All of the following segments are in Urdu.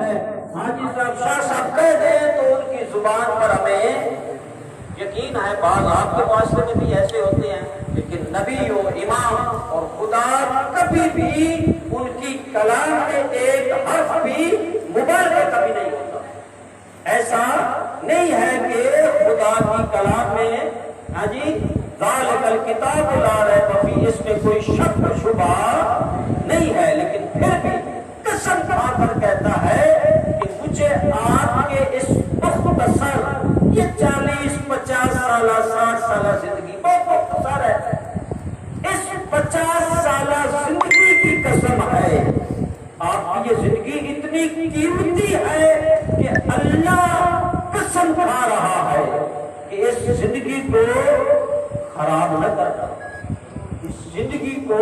ہاں جی صاحب شاہ صاحب کہہ دیں تو ان کی زبان پر ہمیں یقین ہے، بعض آپ کے معاشرے میں بھی ایسے ہوتے ہیں، لیکن نبی و امام اور خدا کبھی بھی ان کی کلام میں ایک حرف بھی مبالغہ کبھی نہیں ہوتا۔ ایسا نہیں ہے کہ خدا کی کلام میں ہاں جی ذالک الکتاب لا ریب فیہ، اس میں کوئی شک و شبہ نہیں ہے، لیکن پھر بھی قسم کھا کر کہتا ہے کہ مجھے آپ کے اس مختصر یہ 40-50 سالہ 60 سالہ زندگی بہت مختصر ہے، اس 50 سالہ زندگی کی قسم ہے، آپ کی یہ زندگی اتنی قیمتی ہے کہ اللہ قسم کھا رہا ہے کہ اس زندگی کو خراب نہ کرنا، اس زندگی کو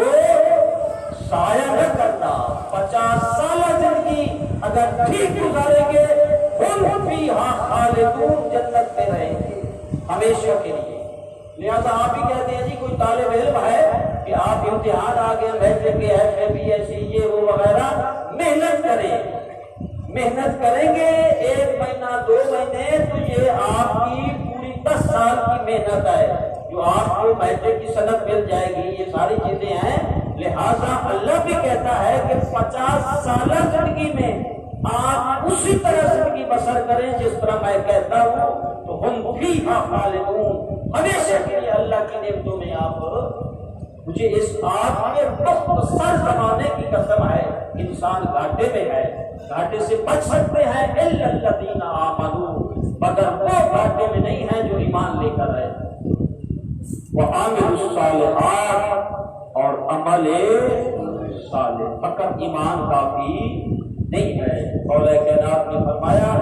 ضائع نہ کرنا۔ 50 سالہ زندگی اگر ٹھیک گزاریں گے ہم فیہا خالدون، جنت میں رہیں گے ہمیشہ کے لیے۔ لہذا آپ ہی کہتے ہیں جی کوئی طالب علم ہے کہ آپ امتحان آ گئے میٹرک کے FABSC یہ وہ وغیرہ، محنت کریں گے 1 مہینہ 2 مہینے تو یہ آپ کی پوری 10 سال کی محنت ہے جو آپ کو میٹرک کی سند مل جائے گی، یہ ساری چیزیں ہیں۔ لہذا اللہ بھی کہتا ہے کہ 50 سالہ زندگی میں آپ اسی طرح زندگی بسر کریں جس طرح میں کہتا ہوں، تو ہم فیہا خالدون، ہمیشہ کے لیے اللہ کی نعمتوں میں آپ۔ مجھے اس آپ کے مختصر زمانے کی قسم ہے، انسان گھاٹے میں ہے، گھاٹے سے بچ سکتے ہیں الا الذین آمنوا، مگر وہ گھاٹے میں نہیں ہیں جو ایمان لے کر رہے وعاملوا الصالحات، اور عمل صالح، فقط ایمان کافی نہیں ہے۔ مولا کائنات نے فرمایا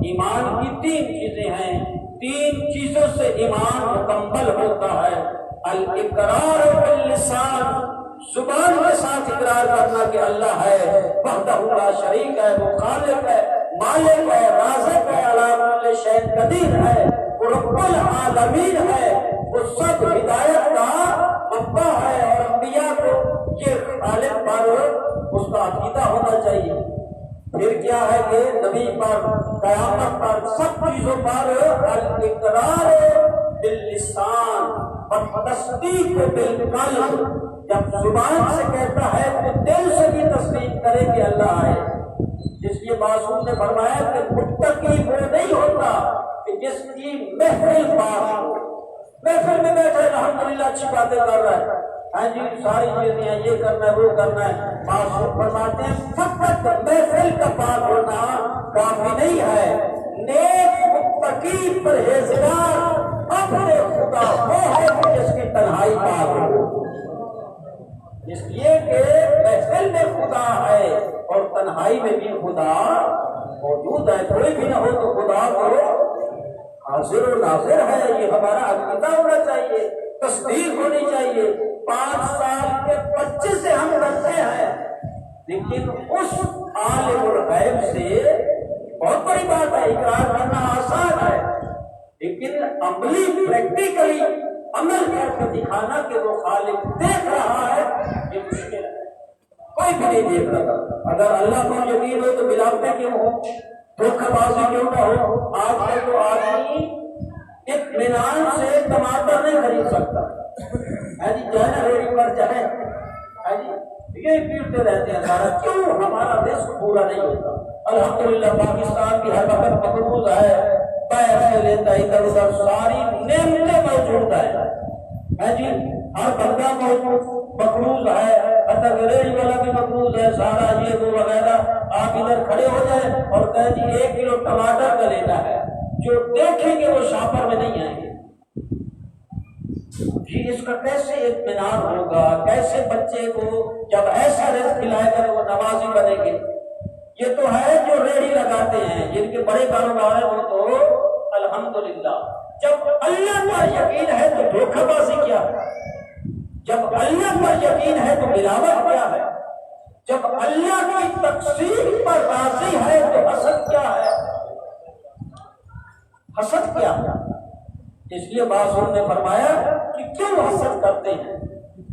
ایمان کی 3 چیزیں ہیں، 3 چیزوں سے ایمان مکمل ہوتا ہے۔ الاقرار باللسان، زبان کے ساتھ اقرار کرنا کہ اللہ ہے، وحدہ لا شریک ہے، وہ خالق ہے، مالک ہے، رازق ہے، علی کل شیء قدیر ہے، وہ رب العالمین ہے، وہ سب ہدایت کا ابا ہے، اور انبیاء کو یہ خالق پر اس کا عقیدہ ہونا چاہیے۔ پھر کیا ہے کہ نبی پر، قیامت پر، سب چیزوں پر الاقرار باللسان اور تصدیق بالقلب، جب زبان سے کہتا ہے تو دل سے بھی تصدیق کرے کہ اللہ ہے۔ اس لیے معصوم نے فرمایا کہ متقی وہ نہیں ہوتا کہ جس کی محفل پاس ہو، محفل میں بیٹھے الحمدللہ اچھی باتیں کر رہا ہے، ہاں جی ساری چیزیں ہیں، یہ کرنا ہے وہ کرنا ہے، معصوم فرماتے ہیں فقط محفل کا پاک ہونا کافی نہیں ہے، نیک متقی پرہیزگار اپنے خدا وہ ہے جس کی تنہائی پاک ہو، اس لیے کہ محفل میں خدا ہے اور تنہائی میں بھی خدا موجود ہے، کوئی بھی نہ ہو تو خدا کو حاضر و ناظر ہے، یہ ہمارا عقیدہ ہونا چاہیے، تصدیق ہونی چاہیے۔ 5 سال کے بچے سے ہم ڈرتے ہیں، لیکن اس عالم الغیب سے بہت بڑی بات ہے، اقرار کرنا آسان ہے، لیکن عملی پریکٹیکلی عمل کر کے دکھانا کہ وہ خالق دیکھ رہا ہے، یہ مشکل ہے، کوئی بھی نہیں دیکھ رہا۔ اگر اللہ کو یقین ہو تو ملاوٹیں کیوں ہو، دھوکہ بازی کیوں نہ ہو؟ آج کل تو آدمی اطمینان سے ٹماٹر نہیں خرید سکتا ہے جی، جو ہے نا ریڈی پر جائے ہے جی، یہ پیڑتے رہتے ہیں سارا، کیوں؟ ہمارا رزق پورا نہیں ہوتا۔ الحمدللہ پاکستان کی ہر وقت مقبوض ہے، پیر سے لیتا ادھر ادھر، ساری نعمتیں موجود ہے جی، ہر بندہ مقروض ہے، ریڑھی والا بھی مقروض ہے، سارا یہ وہ وغیرہ۔ آپ ادھر کھڑے ہو جائیں اور کہیں جی 1 کلو ٹماٹر کا لینا ہے، جو دیکھیں گے وہ شاپر میں نہیں آئیں گے جی، اس کا کیسے اطمینان ہوگا؟ کیسے بچے کو جب ایسا رزق کھلائے گا وہ نمازی بنیں گے؟ یہ تو ہے جو ریڑھی لگاتے ہیں، جن کے بڑے کاروبار ہیں، وہ تو الحمدللہ۔ جب اللہ پر یقین ہے تو دھوکہ بازی کیا ہے؟ جب اللہ پر یقین ہے تو ملاوٹ کیا ہے؟ جب اللہ کی تقسیم پر راضی ہے تو حسد کیا ہے؟ حسد کیا ہے؟ اس لیے معصوم نے فرمایا کہ کیوں حسد کرتے ہیں؟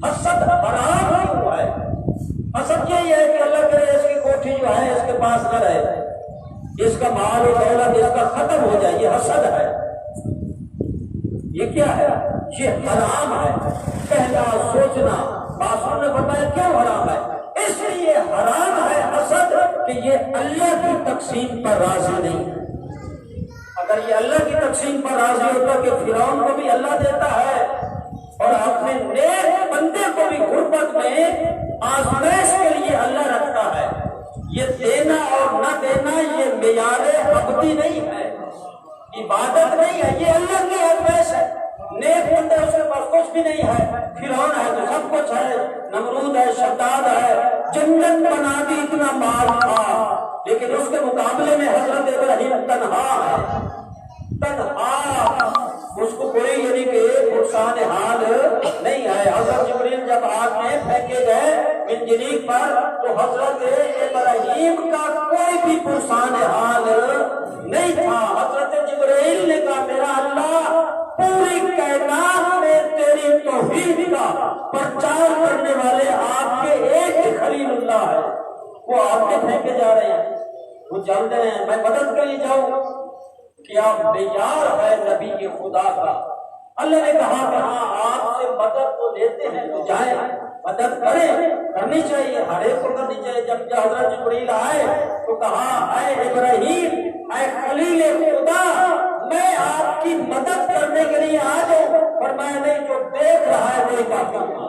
حسد حرام کیوں ہے؟ حسد یہی ہے کہ اللہ کرے اس کی کوٹھی جو ہے اس کے پاس نہ رہے، جس کا مال و دولت اس کا ختم ہو جائے، یہ حسد ہے۔ یہ کیا ہے؟ یہ حرام ہے۔ کہنا سوچنا، معصوم نے بتایا کیوں حرام ہے؟ اس لیے حرام ہے حسد کہ یہ اللہ کی تقسیم پر راضی نہیں ہے۔ اگر یہ اللہ کی تقسیم پر راضی ہوتا کہ فرعون کو بھی اللہ دیتا ہے اور اپنے نیک بندے کو بھی غربت میں آزمائش کے لیے اللہ رکھتا ہے۔ یہ دینا اور نہ دینا یہ معیار ابدی نہیں ہے، عبادت نہیں ہے، یہ اللہ کی آزمائش ہے۔ نیک بندے اس کے پاس کچھ بھی نہیں ہے، فرعون ہے تو سب کچھ ہے، نمرود ہے، شداد ہے، جنت بنا دی، اتنا مال تھا، لیکن اس کے مقابلے میں حضرت ابراہیم تنہا ہے، تنہا، اس کو کوئی یعنی کہ پرسان حال نہیں ہے۔ حضرت جبریل جب آگ میں پھینکے گئے منجنیق پر تو حضرت ابراہیم کا کوئی بھی پرسان حال نہیں تھا۔ حضرت جبریل نے کہا میرا اللہ پوری کائنات میں تیری توحید کا پرچار کرنے والے آپ کے ایک ہی خلیل اللہ ہے، وہ آپ کے پھینکے جا رہے ہیں، وہ جانتے ہیں میں مدد کے لیے جاؤں، کیا بیار ہے نبی خدا کا۔ اللہ نے کہا کہ ہاں آپ سے مدد تو لیتے ہیں تو جائیں، مدد کریں، کرنی چاہیے، ہر ایک کو کرنی چاہیے۔ جب حضرت جبریل آئے تو کہا اے ابراہیم، اے خلیل خدا، میں آپ کی مدد کرنے کے لیے آ جاؤں، فرمایا نہیں، جو دیکھ رہا ہے وہی کافی ہے۔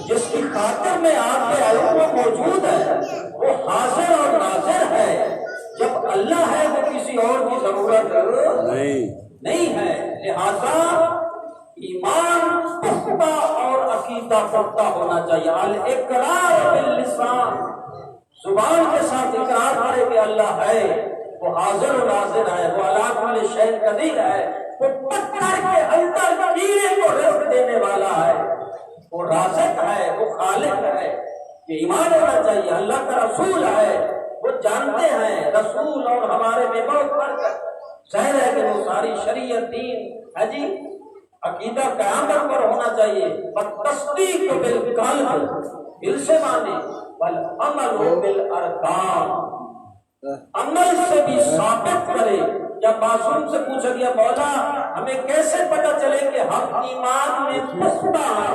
جس کی خاطر میں آپ کے علم میں موجود ہے وہ حاضر اور ناظر ہے۔ جب اللہ ہے تو کسی اور کی ضرورت نہیں ہے، لہذا ایمان پختہ اور عقیدہ پختہ ہونا چاہیے۔ الاقرار باللسان، زبان کے ساتھ اقرار کرے کہ اللہ ہے، وہ حاضر و ناظر ہے، وہ علی کل شیء قدیر ہے، وہ پتھر کے اندر کیڑے کو رزق دینے والا ہے، وہ رازق ہے، وہ خالق ہے۔ یہ ایمان ہونا چاہیے۔ اللہ کا رسول ہے، وہ جانتے ہیں رسول اور ہمارے میں بہت فرق ہے۔ ظاہر ہے کہ وہ ساری شریعت دین ہے جی، عقیدہ قیامت پر ہونا چاہیے۔ تصدیق بالقلب، دل سے مانے، والعمل بالارکان، عمل سے بھی ثابت کرے۔ جب معصوم سے پوچھا گیا مولا ہمیں کیسے پتہ چلے کہ ہم ایمان میں پختہ ہیں،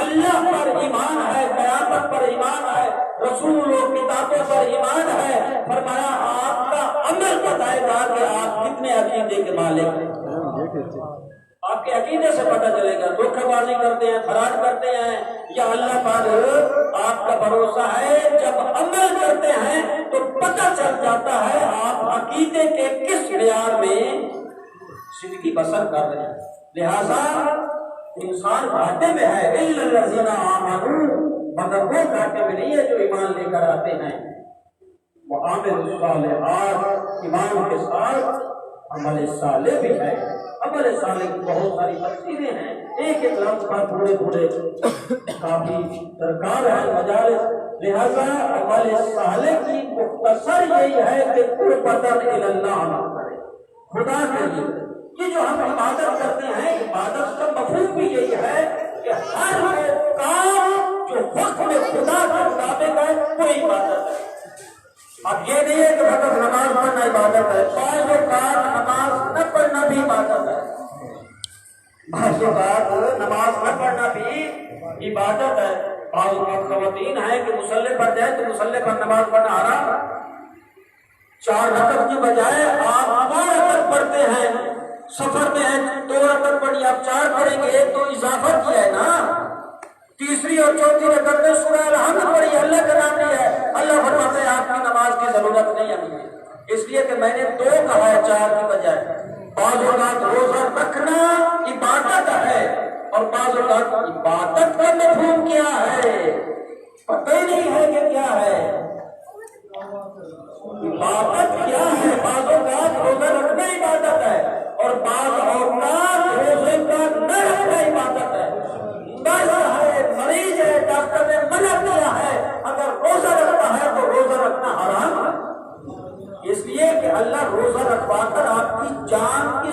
اللہ پر ایمان ہے، قیامت پر ایمان ہے، رسول و کتابوں پر ایمان ہے، فرمایا آپ کا عمل بتائے گا کہ آپ کتنے عقیدے کے مالک ہیں۔ آپ کے عقیدے سے پتہ چلے گا، دھوکہ بازی کرتے ہیں، فراڈ کرتے ہیں یا اللہ پر آپ کا بھروسہ ہے۔ جب عمل کرتے ہیں تو پتہ چل جاتا ہے آپ عقیدے کے کس معیار میں زندگی بسر کر رہے ہیں۔ لہذا انسان گھاٹے میں ہے، الا الذین آمنوا، مگر وہ گھاٹے میں نہیں ہے جو ایمان لے کر آتے ہیں۔ وعاملوا الصالحات، ایمان کے ساتھ عمل صالح بھی ہے۔ عمل صالح کی بہت ساری تفسیریں ہیں، ایک ایک لفظ پر تھوڑے تھوڑے کافی درکار ہے مجالس۔ لہذا عمل صالح کی مختصر یہی ہے کہ قربۃ الی اللہ نہ کرے، خدا کے لیے۔ یہ جو ہم عبادت کرتے ہیں، عبادت کا مفہوم بھی یہی ہے کہ ہر وہ کام جو وقت میں خدا کے مطابق ہے وہ عبادت ہے۔ اب یہ نہیں ہے کہ فقط نماز پڑھنا عبادت ہے، بعض اوقات نماز نہ پڑھنا بھی عبادت ہے، بعض اوقات نماز نہ پڑھنا بھی عبادت ہے۔ بعض اوقات خواتین ہیں کہ مصلی پر جائیں تو مصلی پر نماز پڑھنا حرام ہے، 4 رکعت کی بجائے آپ 2 رکعت پڑھتے ہیں، سفر میں ہیں 2 رکعت پڑھی، آپ 4 پڑھیں گے، ایک تو اضافہ کیا ہے نا۔ تیسری اور چوتھی رکعت میں سورہ الحمد پڑھی، اللہ کا نام لیا ہے، اللہ فرماتا ہے آپ کی نماز کی ضرورت نہیں ہے، اس لیے کہ میں نے 2 کہا ہے 4 کی بجائے۔ بعض اوقات روزہ رکھنا عبادت ہے اور بعض اوقات عبادت کا مفہوم کیا ہے پتہ ہی نہیں ہے کہ کیا ہے، عبادت کیا ہے۔ بعض اوقات روزہ رکھنا عبادت ہے اور بعض اوقات روزے کا نہ رکھنا عبادت ہے۔ مرض ہے، مریض ہے، ڈاکٹر نے منع کیا ہے، اگر روزہ رکھتا ہے تو روزہ رکھنا حرام ہے، اس لیے کہ اللہ روزہ رکھوا کر آپ کی جان کی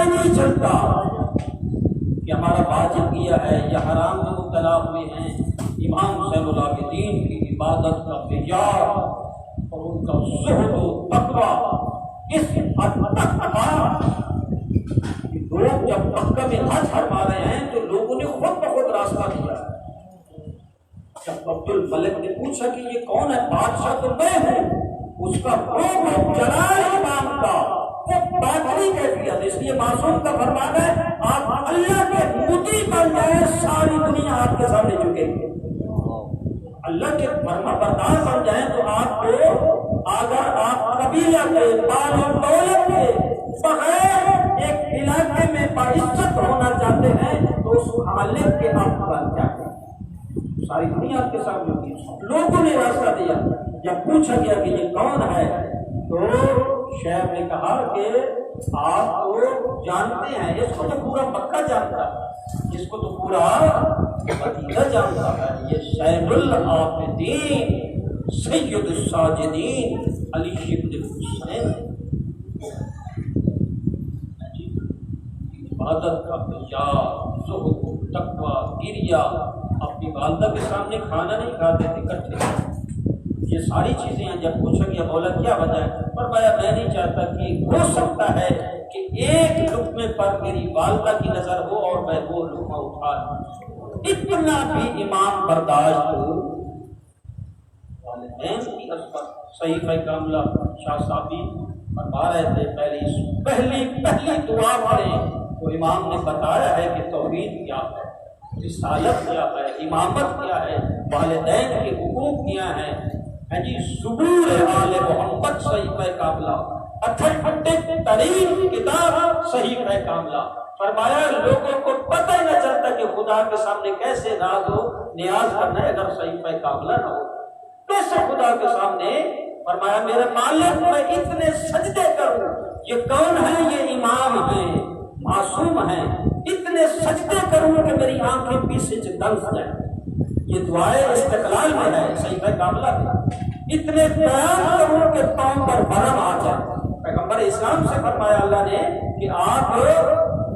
پتہ ہی نہیں چلتا کہ ہمارا واجب کیا ہے یا حرام میں مبتلا ہوئے ہیں۔ امام حسین العابدین کی عبادت کا معیار اور ان کا زہد و تقویٰ اس حد تک تھا کہ لوگ جب مکہ میں حج فرما رہے ہیں تو لوگوں نے خود بخود راستہ دیا۔ جب عبد الملک نے پوچھا کہ یہ کون ہے؟ بادشاہ تو میں ہوں۔ اس کا روح جلال امام کا وہ باطنی کیفیت، اس لیے معصوم کا فرمان ہے آپ اللہ کے مطیع بن جائیں ساری دنیا آپ کے سامنے جھکے گی۔ اللہ کے فرما بردار بن جائیں تو آپ کو اگر آپ قبیلہ کے مال و دولت کے بغیر ایک علاقے میں باعزت ہونا چاہتے ہیں تو اس خالق کے آپ بن جائیں، ساری دنیا کے سامنے ہوگی۔ لوگوں نے راستہ دیا۔ جب پوچھا گیا کہ یہ کون ہے تو شیخ نے کہا کہ آپ تو جانتے ہیں، اس کو تو پورا مکہ جانتا ہے، اس کو تو پورا مدینہ جانتا ہے، یہ شیخ العابدین سید الساجدین علی ابن حسین عبادت کا معیار، زہد و تقویٰ، گریا، اپنی والدہ کے سامنے کھانا نہیں کھاتے تھے اکٹھے، یہ ساری چیزیں ہیں۔ جب پوچھا گیا مولا کیا وجہ ہے؟ فرمایا میں نہیں چاہتا کہ ہو سکتا ہے کہ ایک لقمے پر میری والدہ کی نظر ہو اور میں وہ لقمہ اٹھا لوں، اتنا بھی امام برداشت ہو۔ والدین کی عظمت، صحیفہ کاملہ شاہ صاحبی فرما رہے تھے پہلی دعا پڑھیں تو امام نے بتایا ہے کہ توحید کیا ہے، رسالت کیا ہے، امامت کیا ہے، والدین کے حقوق کیا ہیں، جی ظہور آل محمد صحیفہ کاملہ، اتھنٹک ترین کتاب صحیفہ کاملہ۔ فرمایا لوگوں کو پتہ ہی نہ چلتا کہ خدا کے سامنے کیسے ناز و نیاز کرنا ہے اگر صحیفہ کاملہ نہ ہو، کیسے خدا کے سامنے۔ فرمایا میرے مالک میں اتنے سجدے کروں، یہ کون ہے؟ یہ امام ہیں، معصوم ہیں، اتنے سجدے کروں کہ میری آنکھیں پیچھے سے دنس جائیں۔ یہ دعائیں استقلال میں ہے، صحیفہ کاملہ میں۔ اتنے قیام کروں کہ پاؤں پر برم آ جائے۔ پیغمبر اسلام سے فرمایا اللہ نے کہ آپ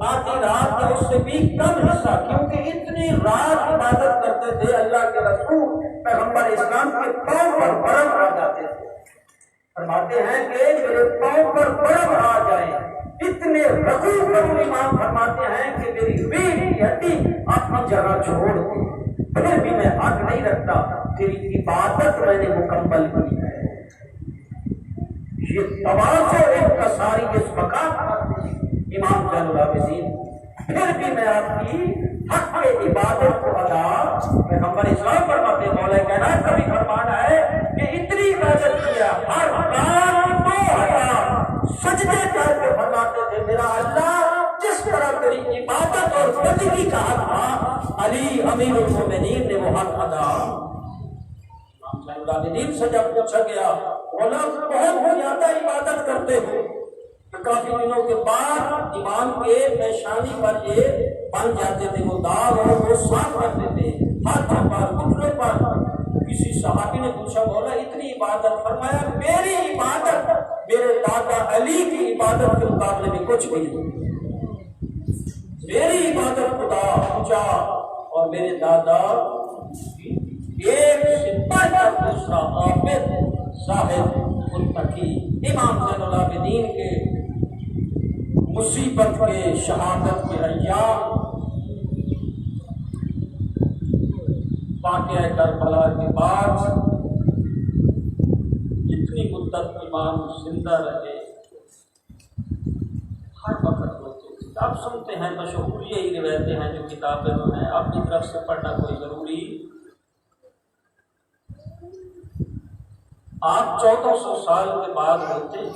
آدھی رات کا اس سے بھی کم حصہ، کیونکہ اتنی رات عبادت کرتے تھے اللہ کے رسول پیغمبر اسلام کے پاؤں پر برم آ جاتے تھے۔ فرماتے ہیں کہ میرے پاؤں پر برم آ جائے، اتنے رکوع کروں، امام فرماتے ہیں کہ میری ریڑھ کی ہڈی اپنی جگہ چھوڑ دی، پھر بھی میں حق نہیں رکھتا، تیری عبادت میں نے مکمل کی ہے۔ یہ تواضع انکساری اس مقام پر امام زین العابدین، پھر بھی میں آپ کی حق عبادت کو ادا۔ پیغمبر اسلام فرماتے مولا کائنات کا بھی فرمانا ہے کہ اتنی عبادت کیا، ہر رات 2000 سجدے کر کے فرماتے تھے میرا اللہ جس طرح تیری عبادت اور بندگی کا حق تھا، علی امیر المومنین نے وہ حق ادا۔ امام زین العابدین سے جب پوچھا گیا مولا بہت زیادہ عبادت کرتے ہو، کافی دنوں کے بعد امام کے پیشانی پر یہ بن جاتے تھے وہ داغ، اور وہ صاف کرتے تھے ہاتھوں پر، گھٹنوں پر۔ کسی صحابی نے پوچھا مولا اتنی عبادت؟ فرمایا میری عبادت میرے دادا علی کی عبادت کے مقابلے میں کچھ نہیں، میری عبادت خدا اونچا اور میرے دادا ایک سے بڑھ کر دوسرا عابد زاہد متقی۔ امام زین العابدین کے مصیبت کے شہادت کے ایام، واقعہ کربلا کے بعد جتنی مدت امام زندہ رہے ہر وقت ہوتے تھے۔ آپ سنتے ہیں مشہور یہی روایتیں ہیں جو کتابیں میں ہیں، اپنی طرف سے پڑھنا کوئی ضروری۔ آپ 1400 سال کے بعد ہوتے،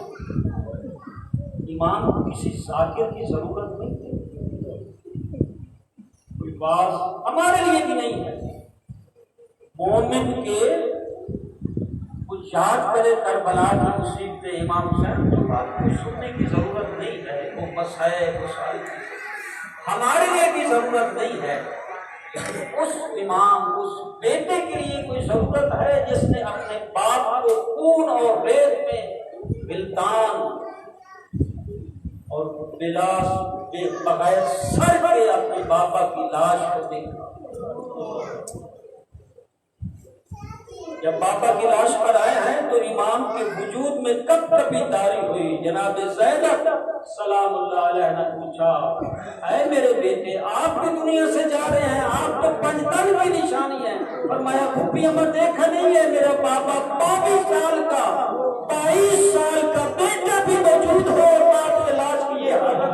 امام کو کسی ذاکر کی ضرورت نہیں تھی، کوئی باز ہمارے لیے بھی نہیں ہے۔ مومن کے کوئی یاد کرے کربلا کی مصیبت امام حسین کی بات کو سننے کی ضرورت نہیں ہے، وہ بس ہے وہ ساری چیزیں ہمارے لیے بھی ضرورت نہیں ہے۔ اس امام اس بیٹے کے لیے کوئی ضرورت ہے جس نے اپنے باپ کو خون اور ریت میں بلدان اور بلاس بے بغیر سر کے اپنے بابا کی لاش کو دیکھا۔ جب بابا کی لاش پر آئے ہیں تو امام کے وجود میں کب کبھی تاری ہوئی۔ جناب زینب سلام اللہ علیہ نے پوچھا، اے میرے بیٹے آپ بھی دنیا سے جا رہے ہیں، آپ تو پنجتن کی نشانی ہے۔ فرمایا پھوپھی اماں دیکھا نہیں ہے میرا بابا 22 سال کا بیٹا بھی موجود ہو اور باپ کی لاش کی یہ حالت۔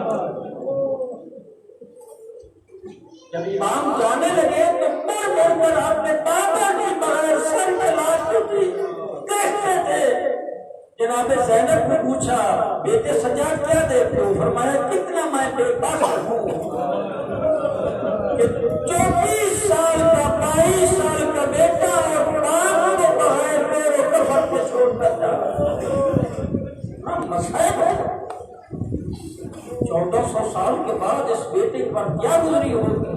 جب امام جانے لگے تو مڑ مڑ کر اپنے بابا کی بغیر سر کے لاش کو دیکھتے تھے۔ جناب زینب نے پوچھا، بیٹے سجاد کیا دیکھتے ہو؟ فرمایا کتنا میں بے بخت ہوں کہ 24 سال کا 22 سال کا بیٹا اور باپ کو بغیر پیر و کفن کے چھوڑ کر جا رہا ہے۔ مسائب ہے 1400 سال کے بعد اس بیٹے پر کیا گزری ہوگی؟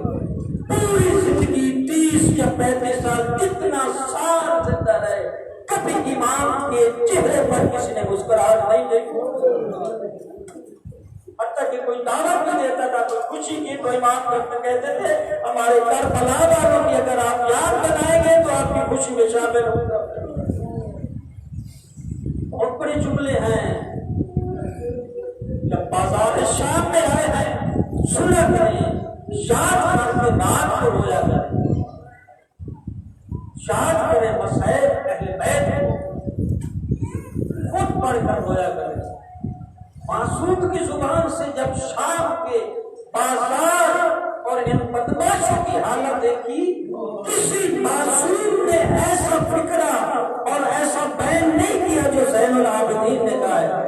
پوری زندگی 30 یا 35 سال کتنا سال زندہ رہے، کبھی امام کے چہرے پر کسی نے مسکراہٹ نہیں دیکھی۔ حتیٰ کہ کوئی دعوت نہیں دیتا تھا، کوئی خوشی کی تو امام کہتے تھے ہمارے کربلا والوں کی اگر آپ یاد بنائیں گے تو آپ کی خوشی میں شامل ہوں گا۔ بہت بڑے جملے ہیں۔ جب بازار شام میں آئے ہیں سنا کریں، شاد کر کے نام کو رویا کریں، شاد کریں مسائب اہل بیت کو خود پڑھ کر رویا کریں۔ معصوم کی زبان سے جب شام کے بازار اور ان بدماشوں کی حالت دیکھی، کسی معصوم نے ایسا فکرہ اور ایسا بیان نہیں کیا جو زین العابدین نے کہا ہے،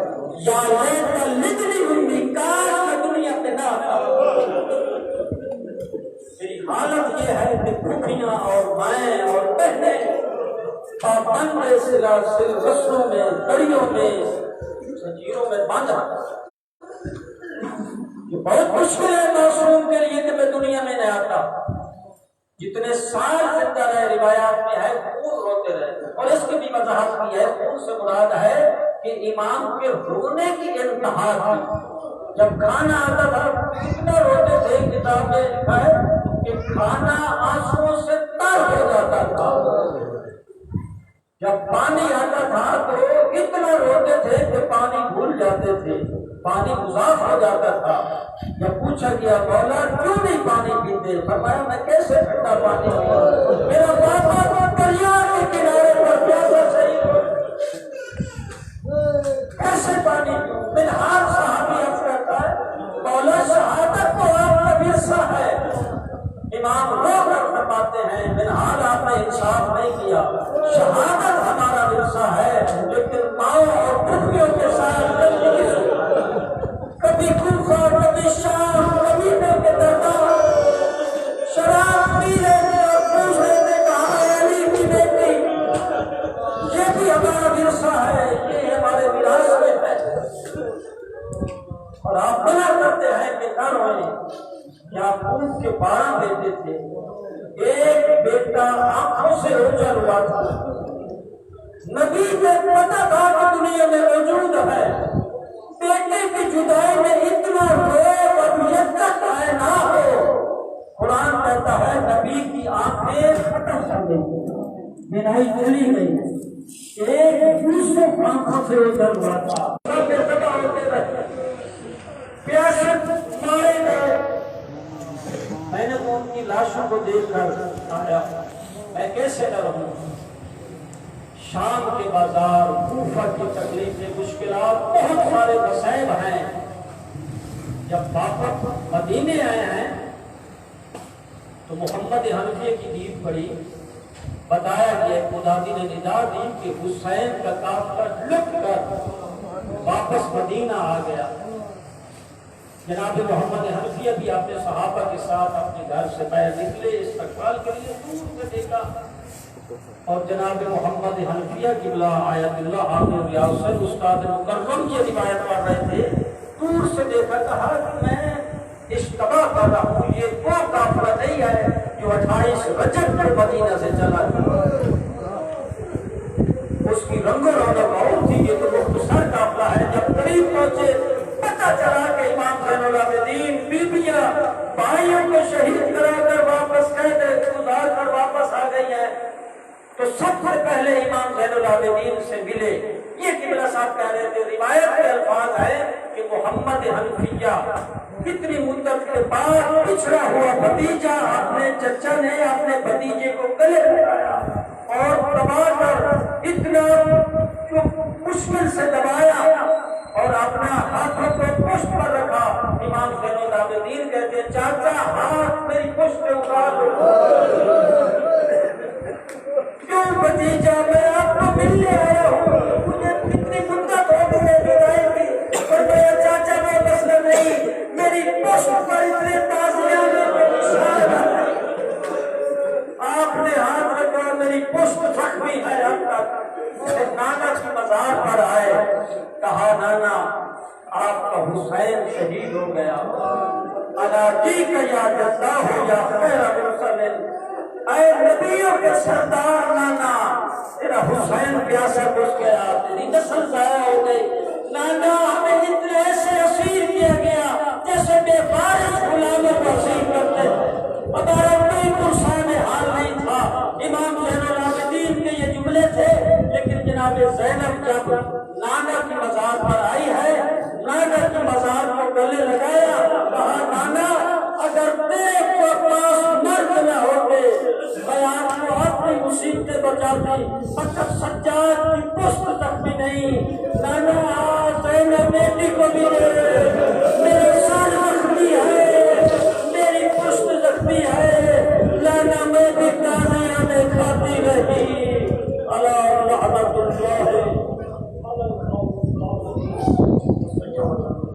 یا لیت لدنی امي، کاش میں دنیا پہ نہ آتا۔ میری حالت یہ ہے کہ پھوپھیاں اور مائیں اور بہنیں پابند سلاسل رسوں میں، کڑیوں میں، زنجیروں میں باندھا۔ یہ بہت مشکل ہے معصوم کے لیے کہ میں دنیا میں نہ آتا۔ جتنے سال زندہ رہے روایات میں ہے خون روتے رہے، اور اس کی بھی وضاحت کی ہے۔ خون سے مراد ہے کہ امام کے رونے کی انتہا تھی۔ جب کھانا آتا تھا اتنا روتے تھے، کتاب میں لکھا ہے کہ کھانا آنسوؤں سے تر ہو جاتا تھا۔ جب پانی آتا تھا تو اتنا روتے تھے کہ پانی بھول جاتے تھے، پانی گزاف ہو جاتا تھا۔ جب پوچھا گیا مولا کیوں نہیں پانی پیتے؟ فرمایا میں کیسے ٹھنڈا پانی پیوں؟ میرا بابا تو دریا کے کنارے پر پیاسا شہید ہو، کیسے پانی پیوں؟ منہار صحابی عرض کرتا ہے مولا شہادت کو آپ کا ورثہ ہے۔ امام رو کر فرماتے ہیں منہار آپ نے انصاف نہیں کیا، شہادت ہمارا ورثہ ہے، لیکن ماؤں اور پھوپھیوں کے ساتھ کبھی کوفہ کبھی شام کبھی کے دربار شراب پی رہے تھے اور پوچھ رہے تھے کہاں ہے علی کی بیٹی؟ یہ بھی ہمارا ورثہ ہے، یہ ہمارے وراثت میں ہے۔ اور آپ بنا کرتے ہیں کہ نہ روئیں۔ یعقوب کے 12 بیٹے تھے، ایک بیٹا آنکھوں سے روجا ہوا تھا۔ نبی کو پتا تھا کہ دنیا میں موجود ہے، بیٹے کی جدائی میں اتنا روب اور یکت آئے نہ ہو۔ قرآن کہتا ہے نبی کی آنکھیں ختم کر گئی، بینائی چلی گئی، ایک یوسف آنکھوں سے روجا ہوا تھا، بے سبا ہوتے رہے، پیاسے مارے گئے۔ میں نے تو ان کی لاشوں کو دیکھ کر آیا میں کیسے نہ رہوں۔ شام کے بازار، کوفہ کی تکلیفیں، مشکلات، بہت سارے مسائل ہیں۔ جب واپس مدینے آئے ہیں تو محمد حنفیہ کی دید پڑی، بتایا کہ خدادی نے ندا دی کہ حسین کا قافلہ لٹ کر واپس مدینہ آ گیا۔ جناب محمد حنفیہ بھی اپنے صحابہ کے ساتھ اپنے گھر سے باہر نکلے، استقبال کے لیے دور سے دیکھا، اور جناب محمد حنفیہ قبلہ آیت اللہ عامر ریاست استاد مکرم یہ روایت پڑھ رہے تھے، دور سے دیکھا، کہا کہ میں اشتباہ کر رہا ہوں، یہ وہ قافلہ نہیں ہے جو 28 رجب میں مدینہ سے چلا تھا۔ اس کی رنگ و رونق اور تھی، یہ تو مختصر قافلہ ہے۔ جب قریب پہنچے پتہ چلا کہ رہی ہیں تو سب سے پہلے امام زین العابدین سے ملے. یہ قبلہ صاحب کہہ رہے تھے روایت کے الفاظ ہے کہ محمد حنفیہ کتنی مدت کے بعد پچھڑا ہوا بھتیجا اپنے چچا نے اپنے بھتیجے کو گلے لگایا اور دبا کر اتنا جو مشکل سے دبایا اور اپنا ہاتھوں کو پشت پر رکھا. امام زین العابدین کہتے ہیں چاچا ہاتھ میری پشت پہ اتار دو. کیوں بھتیجا میں آپ کو ملنے آیا ہوں, مجھے کتنی مدت ہو گئی ہے جدائی کی. اور میرا چاچا وہ مسئلہ نہیں, میری پشت پر اتنے تازیاں میں نشان ہے. آپ نے ہاتھ رکھا, میری پشت زخمی ہے اب تک. نانا کی مزار پر آئے, کہا نانا آپ کا حسین شہید ہو گیا. علاقی کا یا جزا ہو یا خیر مرسل, اے نبیوں کے سردار نانا تیرا حسین پیاسا بجھ گیا, تیری نسل ضائع ہو گئی. نانا ہمیں اتنے ایسے اسیر کیا گیا جیسے بے وارث غلاموں کو اسیر کرتے. ہمارا کوئی پرسان حال نہیں تھا. امام زین العابدین کے یہ جملے تھے. لیکن جناب زینب جب نانا کی مزار پر آئی ہے, نانا کی مزار کو گلے لگایا, کہا نانا اگر تیرے پاس مرد نہ ہوتے میں آپ کو اپنی مصیبتیں بچاتی, مگر سجاد کی پشت تک بھی نہیں. نانا زینب بیٹی کو بھی دے